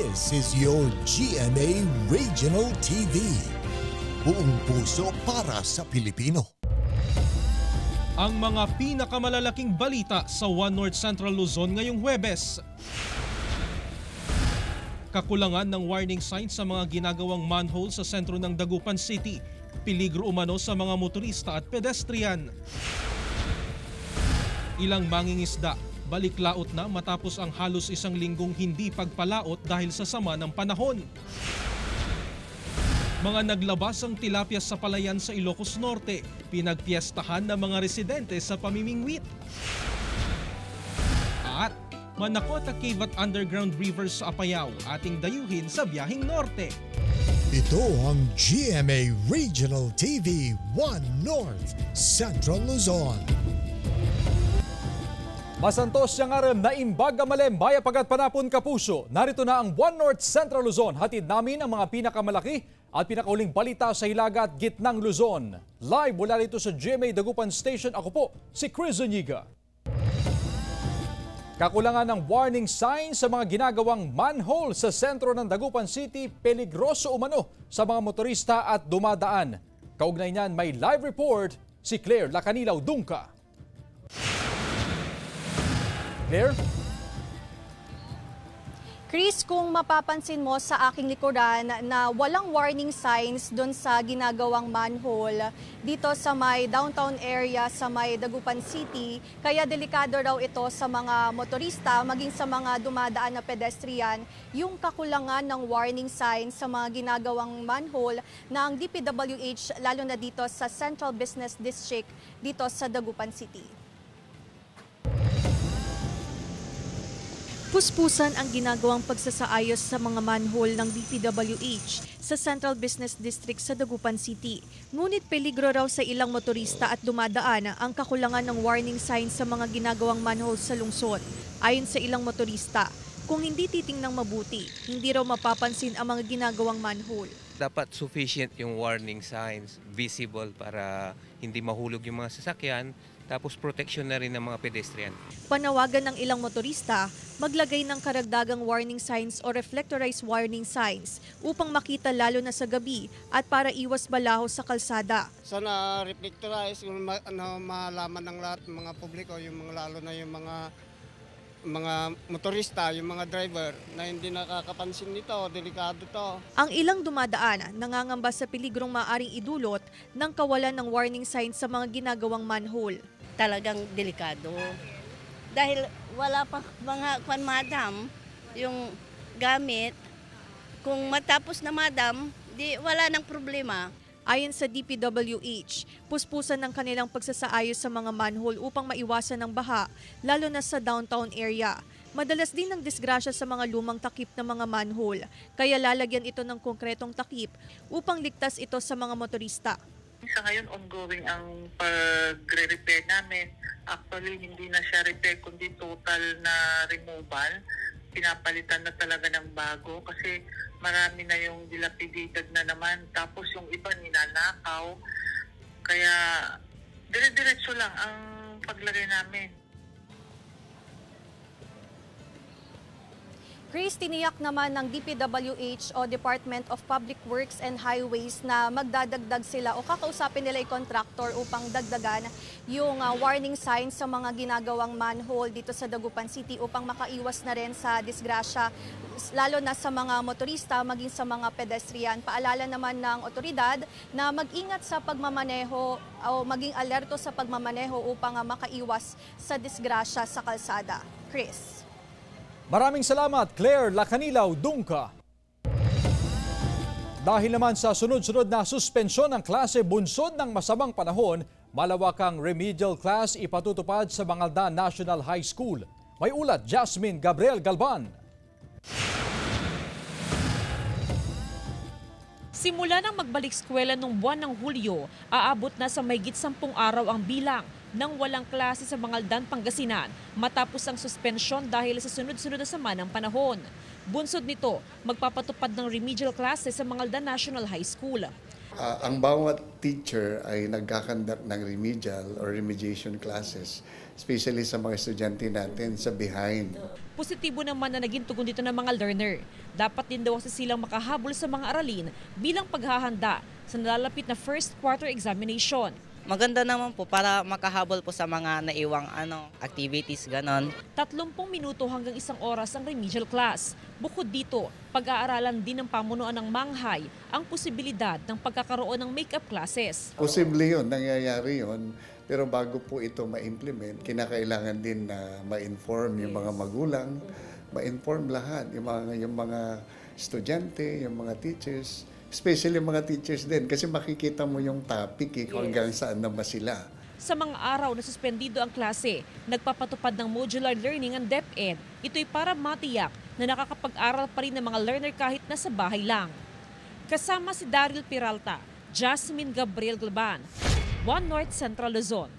This is your GMA Regional TV. Buong puso para sa Pilipino. Ang mga pinakamalalaking balita sa One North Central Luzon ngayong Huwebes. Kakulangan ng warning signs sa mga ginagawang manhole sa sentro ng Dagupan City. Peligro umano sa mga motorista at pedestrian. Ilang mangingisda, baliklaot na matapos ang halos isang linggong hindi pagpalaot dahil sa sama ng panahon. Mga naglabas ang tilapia sa palayan sa Ilocos Norte, pinagpiestahan ng mga residente sa pamimingwit. At Manakota Cave at Underground Rivers sa Apayao, ating dayuhin sa biyaheng norte. Ito ang GMA Regional TV 1 North Central Luzon. Masantos siyang aram na imbaga malem, baya pagat panapon kapuso. Narito na ang One North Central Luzon. Hatid namin ang mga pinakamalaki at pinakauling balita sa Hilaga at Gitnang Luzon. Live mula rito sa GMA Dagupan Station, ako po si Chris Zuniga. Kakulangan ng warning signs sa mga ginagawang manhole sa sentro ng Dagupan City, peligroso umano sa mga motorista at dumadaan. Kaugnay niyan may live report si Claire Lacanilaw Dungka. Claire? Chris, kung mapapansin mo sa aking likuran na walang warning signs doon sa ginagawang manhole dito sa may downtown area sa may Dagupan City, kaya delikado raw ito sa mga motorista maging sa mga dumadaan na pedestrian yung kakulangan ng warning signs sa mga ginagawang manhole ng DPWH lalo na dito sa Central Business District dito sa Dagupan City. Puspusan ang ginagawang pagsasaayos sa mga manhole ng DPWH sa Central Business District sa Dagupan City. Ngunit peligro raw sa ilang motorista at dumadaan ang kakulangan ng warning signs sa mga ginagawang manhole sa lungsod. Ayon sa ilang motorista, kung hindi titingnang mabuti, hindi raw mapapansin ang mga ginagawang manhole. Dapat sufficient yung warning signs, visible para hindi mahulog yung mga sasakyan. Tapos protection na rin ng mga pedestrian. Panawagan ng ilang motorista, maglagay ng karagdagang warning signs o reflectorized warning signs upang makita lalo na sa gabi at para iwas balaho sa kalsada. Sana reflectorize yung malaman ng lahat ng mga publiko, yung mga lalo na yung mga motorista, yung mga driver na hindi nakakapansin nito, delikado to. Ang ilang dumadaan nangangamba sa peligrong maaring idulot ng kawalan ng warning signs sa mga ginagawang manhole. Talagang delikado. Dahil wala pa mga madam, yung gamit, kung matapos na madam, di wala nang problema. Ayon sa DPWH, puspusan ng kanilang pagsasaayos sa mga manhole upang maiwasan ng baha, lalo na sa downtown area. Madalas din ang disgrasya sa mga lumang takip ng mga manhole, kaya lalagyan ito ng konkretong takip upang ligtas ito sa mga motorista. Sa ngayon, ongoing ang pagre-repair namin. Actually, hindi na siya repair, kundi total na removal. Pinapalitan na talaga ng bago kasi marami na yung dilapidated na naman. Tapos yung iba ninanakaw. Kaya dire-diretso lang ang paglagay namin. Chris, tiniyak naman ng DPWH o Department of Public Works and Highways na magdadagdag sila o kakausapin nila yung contractor upang dagdagan yung warning signs sa mga ginagawang manhole dito sa Dagupan City upang makaiwas na rin sa disgrasya, lalo na sa mga motorista maging sa mga pedestrian. Paalala naman ng otoridad na mag-ingat sa pagmamaneho o maging alerto sa pagmamaneho upang makaiwas sa disgrasya sa kalsada. Chris. Maraming salamat, Claire Lacanilaw Dungka. Dahil naman sa sunod-sunod na suspensyon ng klase bunsod ng masamang panahon, malawakang remedial class ipatutupad sa Bangalda National High School. May ulat, Jasmine Gabriel Galban. Simula nang magbalik eskwela noong buwan ng Hulyo, aabot na sa mahigit 10 araw ang bilang nang walang klase sa Bangaldan, Pangasinan matapos ang suspensyon dahil sa sunod-sunod na sama ng panahon. Bunsod nito, magpapatupad ng remedial classes sa Bangaldan National High School. Ang bawat teacher ay nagkakandak ng remedial or remediation classes, especially sa mga estudyante natin sa behind. Positibo naman na naging tugon dito ng mga learner. Dapat din daw kasi silang makahabol sa mga aralin bilang paghahanda sa nalalapit na first quarter examination. Maganda naman po para makahabol po sa mga naiwang activities, ganon. 30 minuto hanggang 1 oras ang remedial class. Bukod dito, pag-aaralan din ng pamunuan ng Manghay ang posibilidad ng pagkakaroon ng makeup classes. Posible yun, nangyayari yun. Pero bago po ito ma-implement, kinakailangan din na ma-inform yung mga magulang, ma-inform lahat, yung mga estudyante, yung mga teachers, especially yung mga teachers din kasi makikita mo yung topic kung hanggang saan na ba sila. Sa mga araw na suspendido ang klase, nagpapatupad ng modular learning ang DepEd. Ito'y para matiyak na nakakapag-aral pa rin ng mga learner kahit nasa bahay lang. Kasama si Daryl Peralta, Jasmine Gabriel Glaban, One North Central Luzon.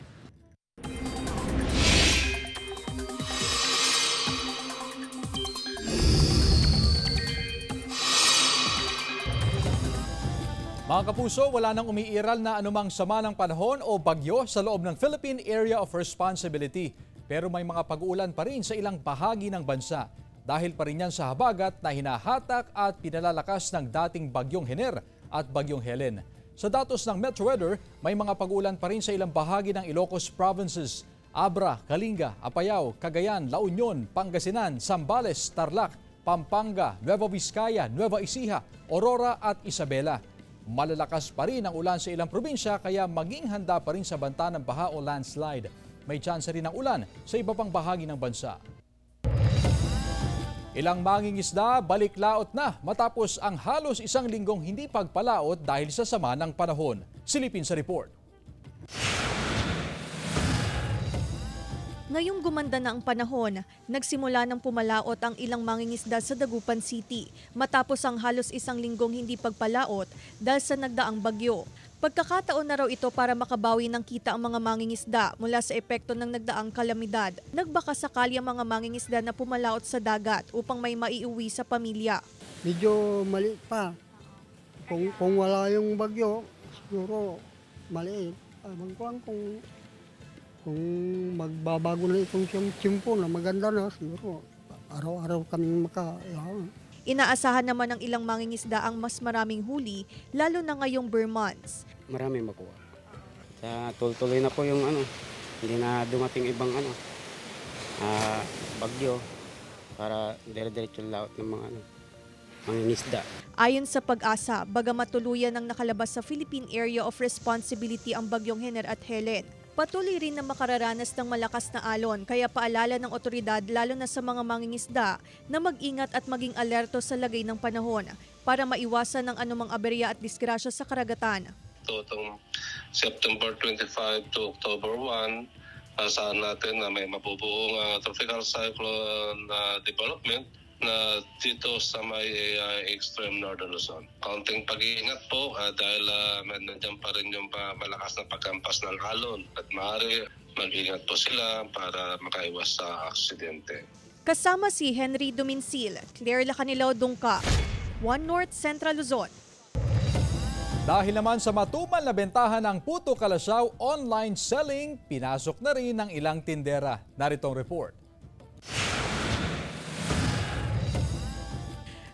Mga kapuso, wala nang umiiral na anumang sama ng panahon o bagyo sa loob ng Philippine Area of Responsibility. Pero may mga pag-uulan pa rin sa ilang bahagi ng bansa. Dahil pa rin yan sa habagat na hinahatak at pinalalakas ng dating bagyong Hener at bagyong Helen. Sa datos ng Metro Weather, may mga pag-uulan pa rin sa ilang bahagi ng Ilocos Provinces, Abra, Kalinga, Apayao, Cagayan, La Union, Pangasinan, Zambales, Tarlac, Pampanga, Nueva Vizcaya, Nueva Ecija, Aurora at Isabela. Malalakas pa rin ang ulan sa ilang probinsya kaya maging handa pa rin sa banta ng baha o landslide. May tsansa rin ng ulan sa iba pang bahagi ng bansa. Ilang mangingisda balik laot na matapos ang halos 1 linggong hindi pagpalaot dahil sa sama ng panahon. Silipin sa report. Ngayong gumanda na ang panahon, nagsimula ng pumalaot ang ilang mangingisda sa Dagupan City matapos ang halos 1 linggong hindi pagpalaot dahil sa nagdaang bagyo. Pagkakataon na raw ito para makabawi ng kita ang mga mangingisda mula sa epekto ng nagdaang kalamidad. Nagbaka sakali ang mga mangingisda na pumalaot sa dagat upang may maiuwi sa pamilya. Medyo maliit pa. Kung wala yung bagyo, siguro maliit. Kung magbabago na itong tiyempo na maganda na, siguro araw-araw kaming makayaon. Inaasahan naman ng ilang mangingisda ang mas maraming huli, lalo na ngayong Burr months. Marami makuha. Tuloy na po yung hindi na dumating ibang bagyo para dire-diretso laot ng mga mangingisda. Ayon sa Pag-asa, bagamat tuluyan ng nakalabas sa Philippine Area of Responsibility ang bagyong Hener at Helen, patuloy rin na makararanas ng malakas na alon kaya paalala ng otoridad lalo na sa mga mangingisda na mag-ingat at maging alerto sa lagay ng panahon para maiwasan ng anumang aberya at disgrasya sa karagatan. Itong September 25 to October 1, asahan natin na may mabubuong tropical cyclone development na dito sa may extreme northern Luzon. Kaunting pag-iingat po dahil nandiyan pa rin yung malakas na pagkampas ng alon at maaari mag-ingat po sila para makaiwas sa aksidente. Kasama si Henry Dominsil, Claire Lacanilao Dungka, One North Central Luzon. Dahil naman sa matumal na bentahan ng Puto Kalasyaw online selling, pinasok na rin ng ilang tindera. Narito ang report.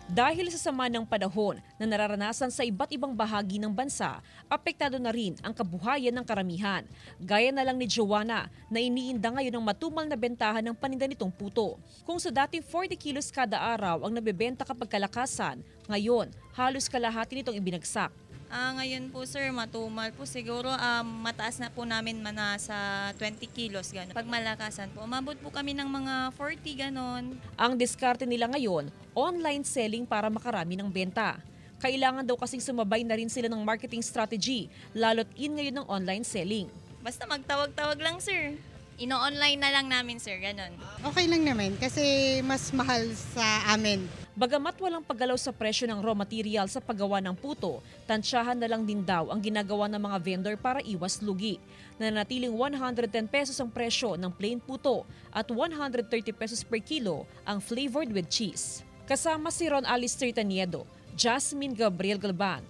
Dahil sa sama ng panahon na nararanasan sa iba't ibang bahagi ng bansa, apektado na rin ang kabuhayan ng karamihan. Gaya na lang ni Joanna na iniinda ngayon ang matumal na bentahan ng paninda nitong puto. Kung sa dating 40 kilos kada araw ang nabebenta kapag kalakasan, ngayon halos kalahati nitong ibinagsak. Ngayon po sir, matumal po. Siguro mataas na po namin sa 20 kilos. Gano'n. Pag malakasan po, umabot po kami ng mga 40 gano'n. Ang diskarte nila ngayon, online selling para makarami ng benta. Kailangan daw kasing sumabay na rin sila ng marketing strategy, lalo't in ngayon ng online selling. Basta magtawag-tawag lang sir. Ino-online na lang namin sir, gano'n. Okay lang naman kasi mas mahal sa amin. Bagamat walang paggalaw sa presyo ng raw material sa paggawa ng puto, tansyahan na lang din daw ang ginagawa ng mga vendor para iwas lugi. Nanatiling 110 pesos ang presyo ng plain puto at 130 pesos per kilo ang flavored with cheese. Kasama si Ron Alistair Taniedo, Jasmine Gabriel Galban,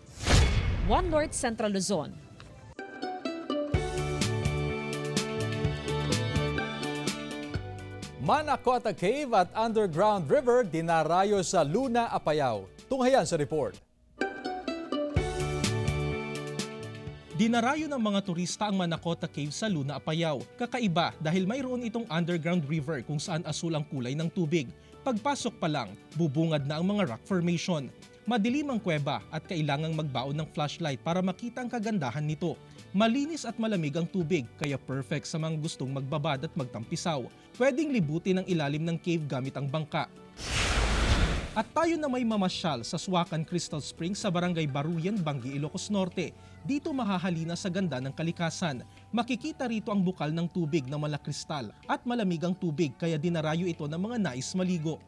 One North Central Luzon. Manakota Cave at Underground River dinarayo sa Luna, Apayao. Tunghayan sa report. Dinarayo ng mga turista ang Manakota Cave sa Luna, Apayao. Kakaiba dahil mayroon itong underground river kung saan asul ang kulay ng tubig. Pagpasok pa lang, bubungad na ang mga rock formation. Madilim ang kuweba at kailangang magbaon ng flashlight para makita ang kagandahan nito. Malinis at malamig ang tubig kaya perfect sa mga gustong magbabad at magtampisaw. Pwedeng libutin ang ilalim ng cave gamit ang bangka. At tayo na may mamasyal sa Suacan Crystal Springs sa Barangay Baruyan, Bangi, Ilocos Norte. Dito mahahalina sa ganda ng kalikasan. Makikita rito ang bukal ng tubig na malakristal at malamig ang tubig kaya dinarayo ito ng mga nais maligo.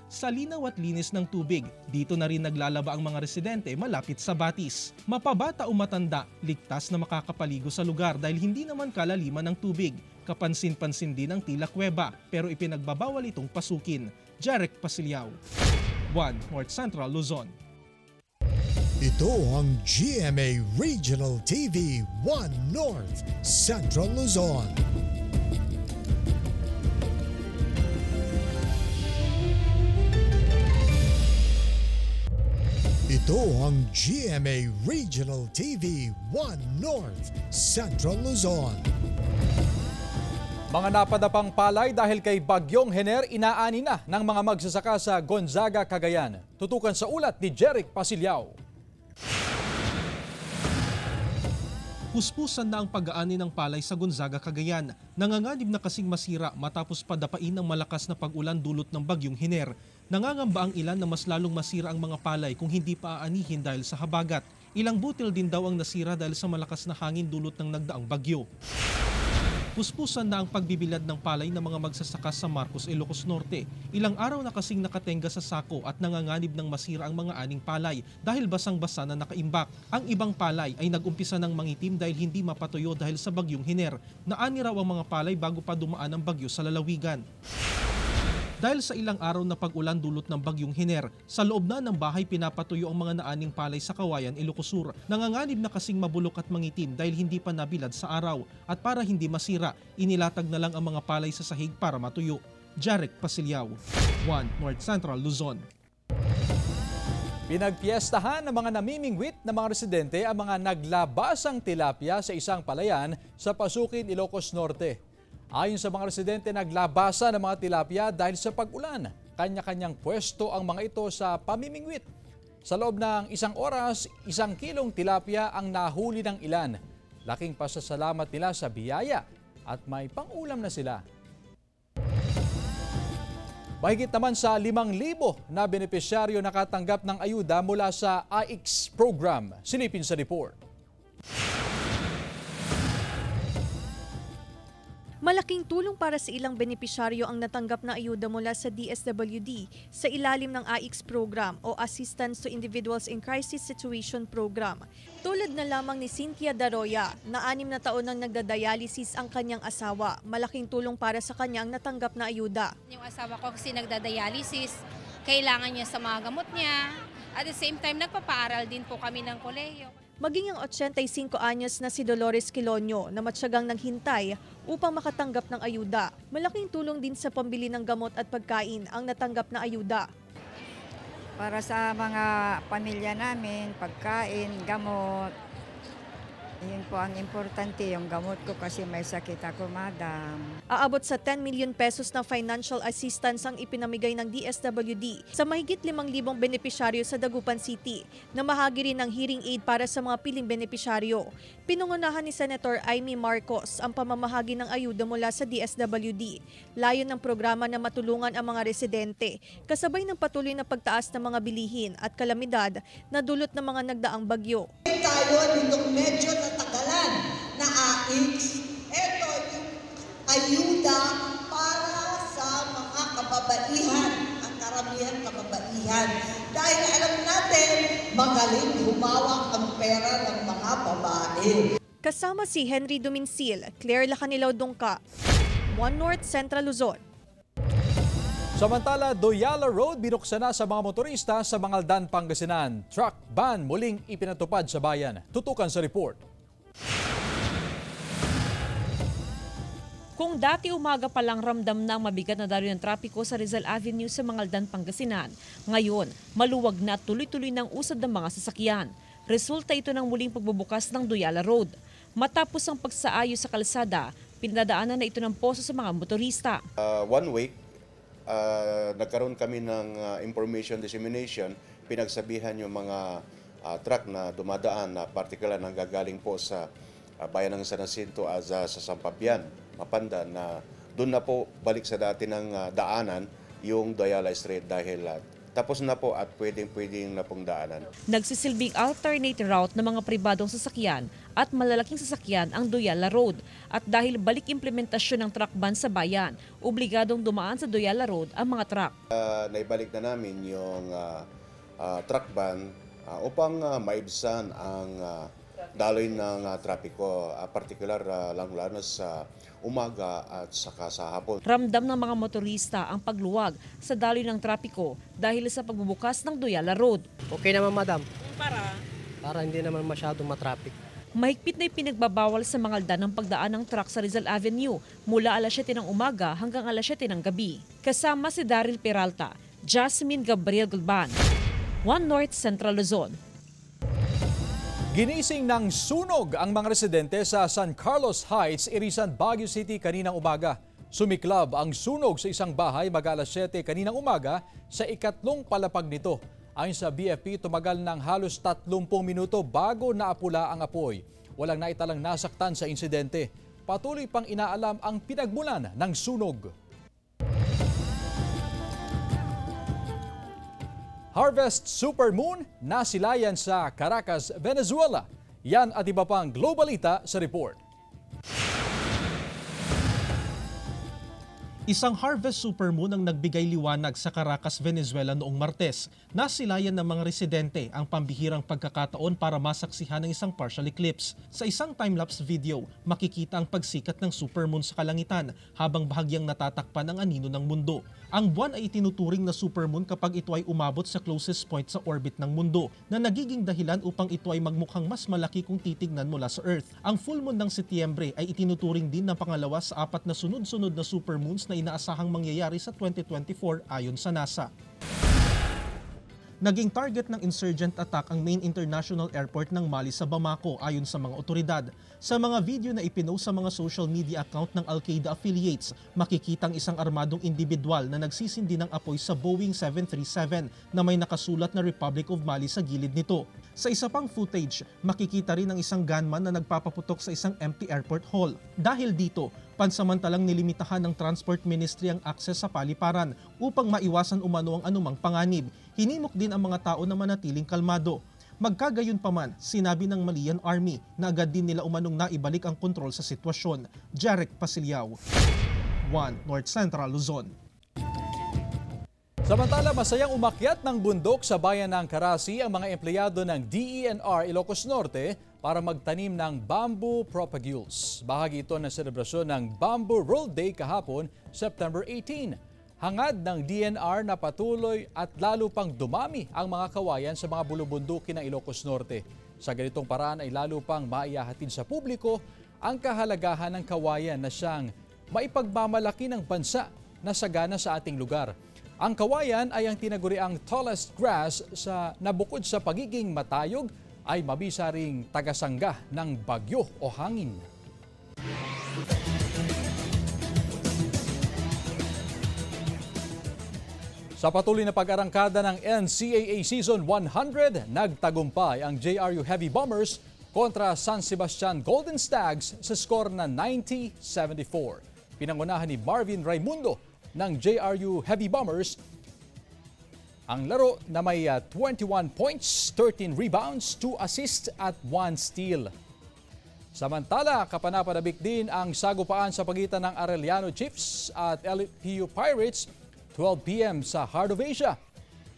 Sa linaw at linis ng tubig, dito na rin naglalaba ang mga residente malapit sa batis. Mapabata o matanda, ligtas na makakapaligo sa lugar dahil hindi naman kalaliman ng tubig. Kapansin-pansin din ang tila kuweba pero ipinagbabawal itong pasukin. Jarek Pasilyao, One North Central Luzon. Ito ang GMA Regional TV 1 North Central Luzon. Ito ang GMA Regional TV 1 North Central Luzon. Mga napadapang palay dahil kay Bagyong Hener, inaani na ng mga magsasaka sa Gonzaga, Cagayan. Tutukan sa ulat ni Jeric Pasilyao. Puspusan na ang pag-aani ng palay sa Gonzaga, Cagayan. Nanganganib na kasing masira matapos padapain ng malakas na pag-ulan dulot ng Bagyong Hener. Nangangamba ang ilan na mas lalong masira ang mga palay kung hindi pa aanihin dahil sa habagat. Ilang butil din daw ang nasira dahil sa malakas na hangin dulot ng nagdaang bagyo. Puspusan na ang pagbibilad ng palay ng mga magsasaka sa Marcos, Ilocos Norte. Ilang araw na kasing nakatenga sa sako at nanganganib ng masira ang mga aning palay dahil basang-basa na nakaimbak. Ang ibang palay ay nag-umpisa ng mangitim dahil hindi mapatuyo dahil sa Bagyong Hener. Naani raw ang mga palay bago pa dumaan ang bagyo sa lalawigan. Dahil sa ilang araw na pag-ulan dulot ng Bagyong Hener, sa loob na ng bahay pinapatuyo ang mga naaning palay sa Kawayan, Ilocos Sur. Nanganganib na kasing mabulok at mangitim dahil hindi pa nabilad sa araw. At para hindi masira, inilatag na lang ang mga palay sa sahig para matuyo. Jarek Pasilyao, One North Central Luzon. Pinagpiestahan ng mga namimingwit na mga residente ang mga naglabasang tilapia sa isang palayan sa Pasukin, Ilocos Norte. Ayon sa mga residente, naglabasa ng mga tilapia dahil sa pag-ulan. Kanya-kanyang pwesto ang mga ito sa pamimingwit. Sa loob ng isang oras, 1 kilong tilapia ang nahuli ng ilan. Laking pasasalamat nila sa biyaya at may pang-ulam na sila. Mahigit naman sa 5,000 na benepisyaryo nakatanggap ng ayuda mula sa AIX program. Silipin sa report. Malaking tulong para sa ilang benepisyaryo ang natanggap na ayuda mula sa DSWD sa ilalim ng AIX program o Assistance to Individuals in Crisis Situation Program. Tulad na lamang ni Cynthia Daroya na 6 na taon nang nagdadialysis ang kanyang asawa. Malaking tulong para sa kanya ang natanggap na ayuda. Yung asawa ko kasi nagdadialysis, kailangan niya sa mga gamot niya. At the same time, nagpapaaral din po kami ng kolehiyo. Maging ang 85 anyos na si Dolores Quilonio na matyagang naghintay upang makatanggap ng ayuda. Malaking tulong din sa pambili ng gamot at pagkain ang natanggap na ayuda. Para sa mga pamilya namin, pagkain, gamot, yun po ang importante, yung gamot ko kasi may sakit ako, madam. Aabot sa 10 million pesos na financial assistance ang ipinamigay ng DSWD sa mahigit 5,000 benepisyaryo sa Dagupan City na mahagi rin ng hearing aid para sa mga piling benepisyaryo. Pinungunahan ni Senator Amy Marcos ang pamamahagi ng ayuda mula sa DSWD. Layon ng programa na matulungan ang mga residente, kasabay ng patuloy na pagtaas ng mga bilihin at kalamidad na dulot ng mga nagdaang bagyo. Tayo nitong medyo natagalan na AIX, ito yung ayuda para sa mga kababaihan, ang karamihan kababaihan. Dahil alam natin, magaling humawak ang pera ng mga babae. Kasama si Henry Duminsil, Claire Lacanilaw Dungka, One North Central Luzon. Samantala, Doyala Road binuksan na sa mga motorista sa Mangaldan, Pangasinan. Truck ban muling ipinatupad sa bayan. Tutukan sa report. Kung dati umaga pa lang ramdam na ang mabigat na daloy ng trapiko sa Rizal Avenue sa Mangaldan, Pangasinan, ngayon maluwag na at tuloy-tuloy ng usad ng mga sasakyan. Resulta ito ng muling pagbubukas ng Doyala Road. Matapos ang pagsaayos sa kalsada, pinadaanan na ito ng poso sa mga motorista. 1 week, nagkaroon kami ng information dissemination, pinagsabihan yung mga truck na dumadaan na partikular na gagaling po sa bayan ng San Jacinto at sa Sampabian, Mapanda, na doon na po balik sa dati ng daanan yung Doyala Street dahil tapos na po at pwedeng na pong daanan. Nagsisilbing alternate route ng mga pribadong sasakyan at malalaking sasakyan ang Doyala Road. At dahil balik implementasyon ng truck ban sa bayan, obligadong dumaan sa Doyala Road ang mga truck. Naibalik na namin yung truck ban upang maibsan ang daloy ng trapiko, partikular lalo sa umaga at saka sa hapon. Ramdam ng mga motorista ang pagluwag sa daloy ng trapiko dahil sa pagbubukas ng Doyala Road. Okay naman, madam. Para hindi naman masyadong matraffic. Mahigpit na ipinagbabawal sa Mangaldan ang pagdaan ng truck sa Rizal Avenue mula alas 7 ng umaga hanggang alas 7 ng gabi. Kasama si Daryl Peralta, Jasmine Gabriel Gulban, One North Central Luzon. Ginising ng sunog ang mga residente sa San Carlos Heights, Irisan, Baguio City kaninang umaga. Sumiklab ang sunog sa isang bahay mag-alas 7 kaninang umaga sa ikatlong palapag nito. Ayon sa BFP, tumagal ng halos 30 minuto bago naapula ang apoy. Walang naitalang nasaktan sa insidente. Patuloy pang inaalam ang pinagmulan ng sunog. Harvest Supermoon nasilayan sa Caracas, Venezuela. Yan at iba pang globalita sa report. Isang harvest supermoon ang nagbigay liwanag sa Caracas, Venezuela noong Martes. Nasilayan ng mga residente ang pambihirang pagkakataon para masaksihan ng isang partial eclipse. Sa isang time-lapse video, makikita ang pagsikat ng supermoon sa kalangitan habang bahagyang natatakpan ang anino ng mundo. Ang buwan ay itinuturing na supermoon kapag ito ay umabot sa closest point sa orbit ng mundo na nagiging dahilan upang ito ay magmukhang mas malaki kung titignan mula sa Earth. Ang full moon ng Setyembre ay itinuturing din na pangalawa sa 4 na sunod-sunod na supermoons na inaasahang mangyayari sa 2024 ayon sa NASA. Naging target ng insurgent attack ang main international airport ng Mali sa Bamako ayon sa mga otoridad. Sa mga video na ipinost sa mga social media account ng Al-Qaeda affiliates, makikitang isang armadong individual na nagsisindi ng apoy sa Boeing 737 na may nakasulat na Republic of Mali sa gilid nito. Sa isa pang footage, makikita rin ang isang gunman na nagpapaputok sa isang empty airport hall. Dahil dito, pansamantalang nilimitahan ng Transport Ministry ang akses sa paliparan upang maiwasan umano ang anumang panganib. Hinimok din ang mga tao na manatiling kalmado. Magkagayunpaman, sinabi ng Malian Army na agad din nila umanong naibalik ang kontrol sa sitwasyon. Jarek Pasilyao, One North Central Luzon. Samantala, masayang umakyat ng bundok sa bayan ng Carasi ang mga empleyado ng DENR Ilocos Norte para magtanim ng bamboo propagules. Bahagi ito ng selebrasyon ng Bamboo World Day kahapon, September 18. Hangad ng DENR na patuloy at lalo pang dumami ang mga kawayan sa mga bulubundukin ng Ilocos Norte. Sa ganitong paraan ay lalo pang maihahatid sa publiko ang kahalagahan ng kawayan na siyang maipagmamalaki ng bansa na sagana sa ating lugar. Ang kawayan ay ang tinaguriang tallest grass na bukod sa pagiging matayog ay mabisa ring tagasangga ng bagyo o hangin. Sa patuloy na pag-arangkada ng NCAA Season 100, nagtagumpay ang JRU Heavy Bombers kontra San Sebastian Golden Stags sa score na 90-74. Pinangunahan ni Marvin Raimundo ng JRU Heavy Bombers ang laro na may 21 points, 13 rebounds, 2 assists at 1 steal. Samantala, kapanapanabik din ang sagupaan sa pagitan ng Arellano Chiefs at LPU Pirates 12 p.m. sa Heart of Asia.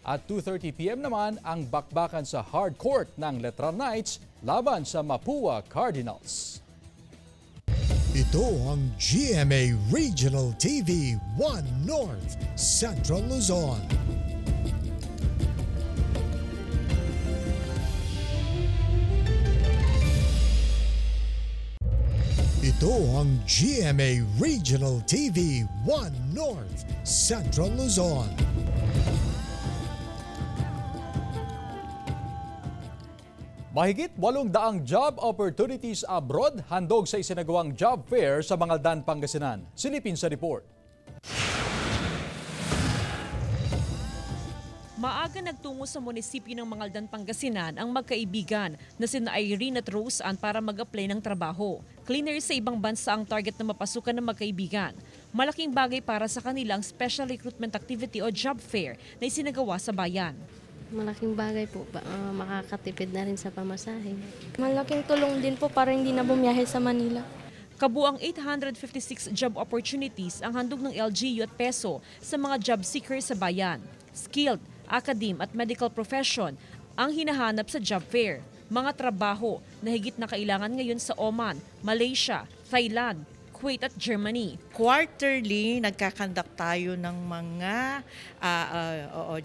At 2:30 p.m. naman ang bakbakan sa hard court ng Letran Knights laban sa Mapua Cardinals. Ito ang GMA Regional TV 1 North Central Luzon. Ito ang GMA Regional TV 1 North Central Luzon. Mahigit 800 job opportunities abroad handog sa isinagawang job fair sa Mangaldan, Pangasinan. Silipin sa report. Maaga nagtungo sa munisipyo ng Mangaldan, Pangasinan ang magkaibigan na sina Irene at Rose Ann para mag-apply ng trabaho. Cleaner sa ibang bansa ang target na mapasukan ng magkaibigan. Malaking bagay para sa kanilang special recruitment activity o job fair na isinagawa sa bayan. Malaking bagay po, makakatipid na rin sa pamasahe. Malaking tulong din po para hindi na bumiyahe sa Manila. Kabuang 856 job opportunities ang handog ng LGU at PESO sa mga job seekers sa bayan. Skilled, academe at medical profession ang hinahanap sa job fair. Mga trabaho na higit na kailangan ngayon sa Oman, Malaysia, Thailand, Kuwait at Germany. Quarterly, nagkakandak tayo ng mga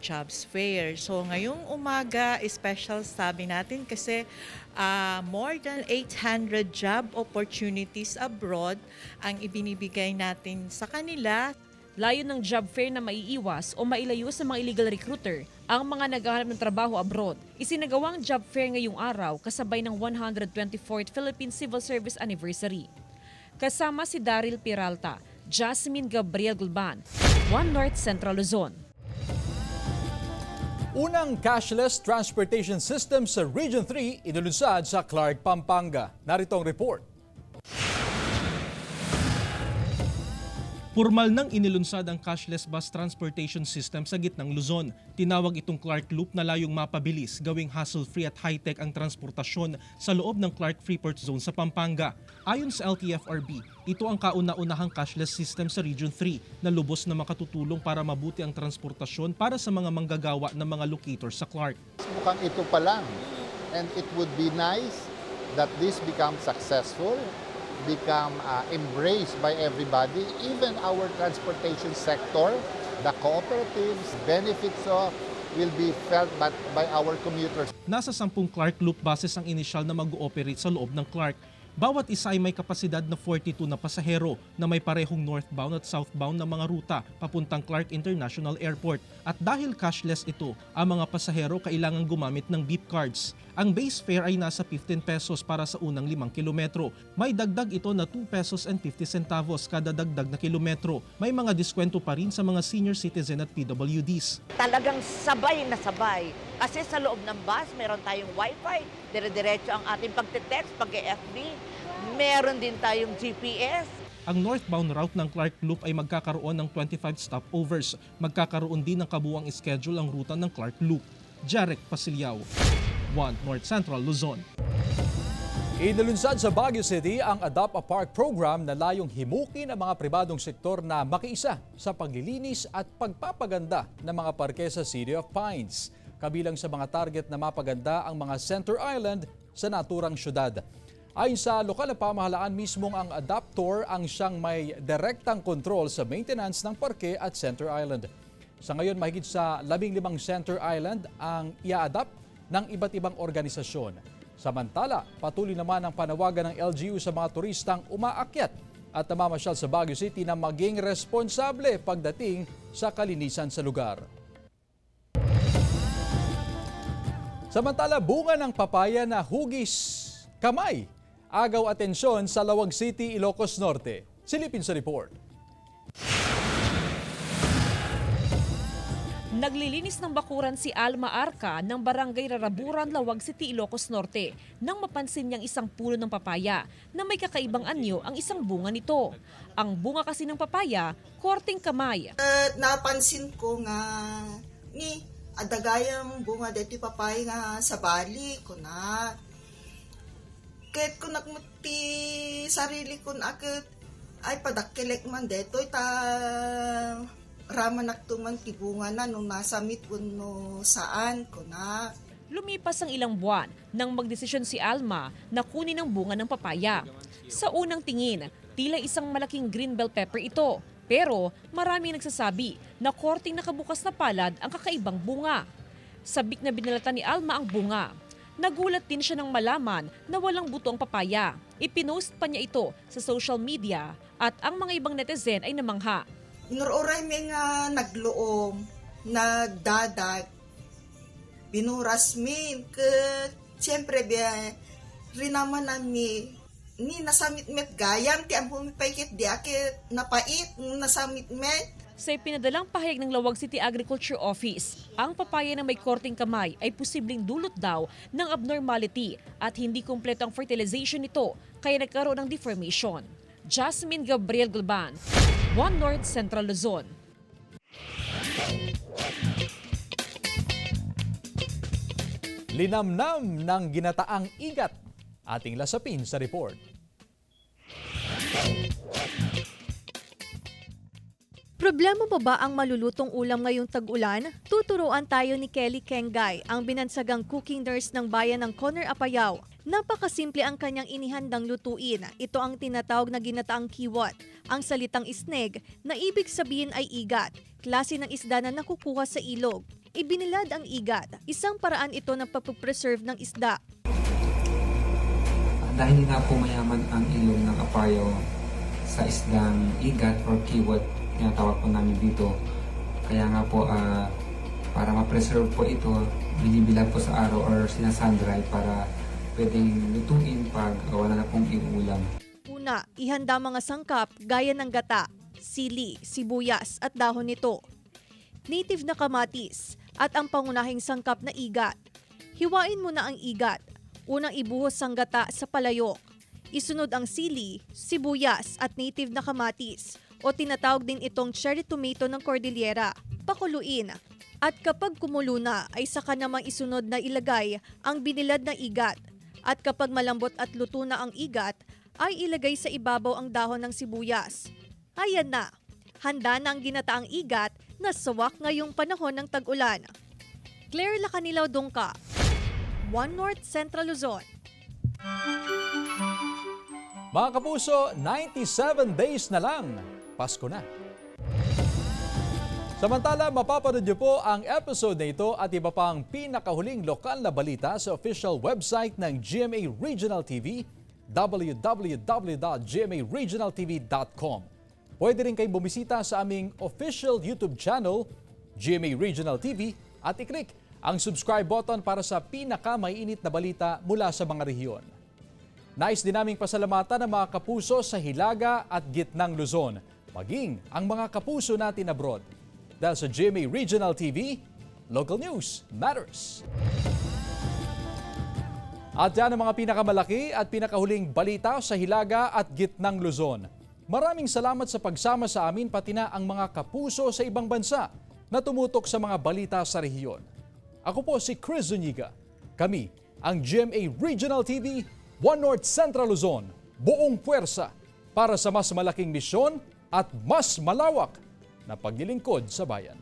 jobs fair. So ngayong umaga, special sabi natin kasi more than 800 job opportunities abroad ang ibinibigay natin sa kanila. Layo ng job fair na maiiwas o mailayo sa mga illegal recruiter ang mga naghahanap ng trabaho abroad. Isinagawang job fair ngayong araw kasabay ng 124th Philippine Civil Service Anniversary. Kasama si Daryl Peralta, Jasmine Gabriel Gulban, 1 North Central Luzon. Unang cashless transportation system sa Region 3 inulunsad sa Clark, Pampanga. Narito ang report. Formal nang inilunsad ang cashless bus transportation system sa gitnang Luzon. Tinawag itong Clark Loop na layong mapabilis, gawing hassle-free at high-tech ang transportasyon sa loob ng Clark Freeport Zone sa Pampanga. Ayon sa LTFRB, ito ang kauna-unahang cashless system sa Region 3 na lubos na makatutulong para mabuti ang transportasyon para sa mga manggagawa ng mga locators sa Clark. Mukhang ito pa lang, and it would be nice that this becomes successful, become embraced by everybody, even our transportation sector, the cooperatives, benefits will be felt by our commuters. Nasa 10 Clark Loop buses ang inisyal na mag-ooperate sa loob ng Clark. Bawat isa ay may kapasidad na 42 na pasahero na may parehong northbound at southbound na mga ruta papuntang Clark International Airport. At dahil cashless ito, ang mga pasahero kailangan gumamit ng beep cards. Ang base fare ay nasa 15 pesos para sa unang 5 kilometro. May dagdag ito na 2 pesos and 50 centavos kada dagdag na kilometro. May mga diskwento pa rin sa mga senior citizen at PWDs. Talagang sabay na sabay. Kasi sa loob ng bus, meron tayong wifi, dire-diretso ang ating pagte-text, pag-FB. Meron din tayong GPS. Ang northbound route ng Clark Loop ay magkakaroon ng 25 stopovers. Magkakaroon din ng kabuang schedule ang ruta ng Clark Loop. Jarek Pasilyao, 1 North Central Luzon. Inilunsad sa Baguio City ang Adopt a Park program na layong himukin ang mga pribadong sektor na makiisa sa paglilinis at pagpapaganda ng mga parke sa City of Pines. Kabilang sa mga target na mapaganda ang mga Center Island sa naturang syudad. Ayon sa lokal na pamahalaan, mismong ang adaptor ang siyang may direktang kontrol sa maintenance ng parke at Center Island. Sa ngayon, mahigit sa 15 Center Island ang i-adapt ng iba't ibang organisasyon. Samantala, patuloy naman ang panawagan ng LGU sa mga turistang umaakyat at namamasyal sa Baguio City na maging responsable pagdating sa kalinisan sa lugar. Samantala, bunga ng papaya na hugis kamay, agaw atensyon sa Lawag City, Ilocos Norte. Silipin sa report. Naglilinis ng bakuran si Alma Arca ng Barangay Raraburan, Lawag City, Ilocos Norte nang mapansin niyang isang puno ng papaya na may kakaibang anyo ang isang bunga nito. Ang bunga kasi ng papaya, korteng kamay. Napansin ko nga ni adagayang bunga dito papay nga sa bali ko na. Kahit ko nagmuti sarili ko na akit ay padakilek man dito ita raman naktuman tibunga na nung nasa mitkuno saan ko na. Lumipas ang ilang buwan nang magdesisyon si Alma na kunin ang bunga ng papaya. Sa unang tingin, Tila isang malaking green bell pepper ito. Pero marami nagsasabi na korting nakabukas na palad ang kakaibang bunga. Sabik na binalatan ni Alma ang bunga. Nagulat din siya nang malaman na walang buto ang papaya. Ipinost pa niya ito sa social media at ang mga ibang netizen ay namangha. Nuroray may nga nagloom, nagdadag, binuras min, siyempre rinaman nami, ni nasamit met gayam, ti ang pumipaykit di akit napait, nasamit met. Sa ipinadalang pahayag ng Lawag City Agriculture Office, ang papaya na may korting kamay ay posibleng dulot daw ng abnormality at hindi kumpleto ang fertilization nito kaya nagkaroon ng deformation. Jasmine Gabriel Gulban, One North Central Luzon. Linamnam ng ginataang igat. Ating lasapin sa report. Problema pa ba ang malulutong ulam ngayong tag-ulan? Tuturuan tayo ni Kelly Kengay, ang binansagang cooking nurse ng bayan ng Conner, Apayao. Napakasimple ang kanyang inihandang lutuin. Ito ang tinatawag na ginataang kiwat. Ang salitang isneg na ibig sabihin ay igat, klase ng isda na nakukuha sa ilog. Ibinilad ang igat, isang paraan ito ng pagpupreserve ng isda. Dahil nga po mayaman ang ilog ng Apayao sa isdang igat or kiwat, tinatawag po namin dito. Kaya nga po para ma-preserve po ito, binibilag po sa araw or sinasandry para pwedeng lutuin pag wala na pong iuulam. Una, ihanda mga sangkap gaya ng gata, sili, sibuyas at dahon nito. Native na kamatis at ang pangunahing sangkap na igat. Hiwain mo na ang igat. Unang ibuhos ang gata sa palayok. Isunod ang sili, sibuyas at native na kamatis o tinatawag din itong cherry tomato ng Cordillera. Pakuluin. At kapag kumulo na ay saka namang isunod na ilagay ang binilad na igat. At kapag malambot at luto na ang igat, ay ilagay sa ibabaw ang dahon ng sibuyas. Ayan na, handa na ang ginataang igat na sawak ngayong panahon ng tag-ulan. Claire Lacanilaw Dungka, One North Central Luzon. Mga kapuso, 97 days na lang. Pasko na. Samantala, mapapanood niyo po ang episode na ito at iba pang pinakahuling lokal na balita sa official website ng GMA Regional TV, www.gmaregionaltv.com. Pwede rin kayong bumisita sa aming official YouTube channel, GMA Regional TV, at i-click ang subscribe button para sa pinakamainit na balita mula sa mga rehiyon. Nais din naming pasalamatan ang mga kapuso sa Hilaga at Gitnang Luzon, maging ang mga kapuso natin abroad. Dahil sa GMA Regional TV, local news matters. At yan ang mga pinakamalaki at pinakahuling balita sa Hilaga at Gitnang Luzon. Maraming salamat sa pagsama sa amin pati na ang mga kapuso sa ibang bansa na tumutok sa mga balita sa rehiyon. Ako po si Chris Zuniga. Kami ang GMA Regional TV, One North Central Luzon, buong puwersa para sa mas malaking misyon at mas malawak na paglilingkod sa bayan.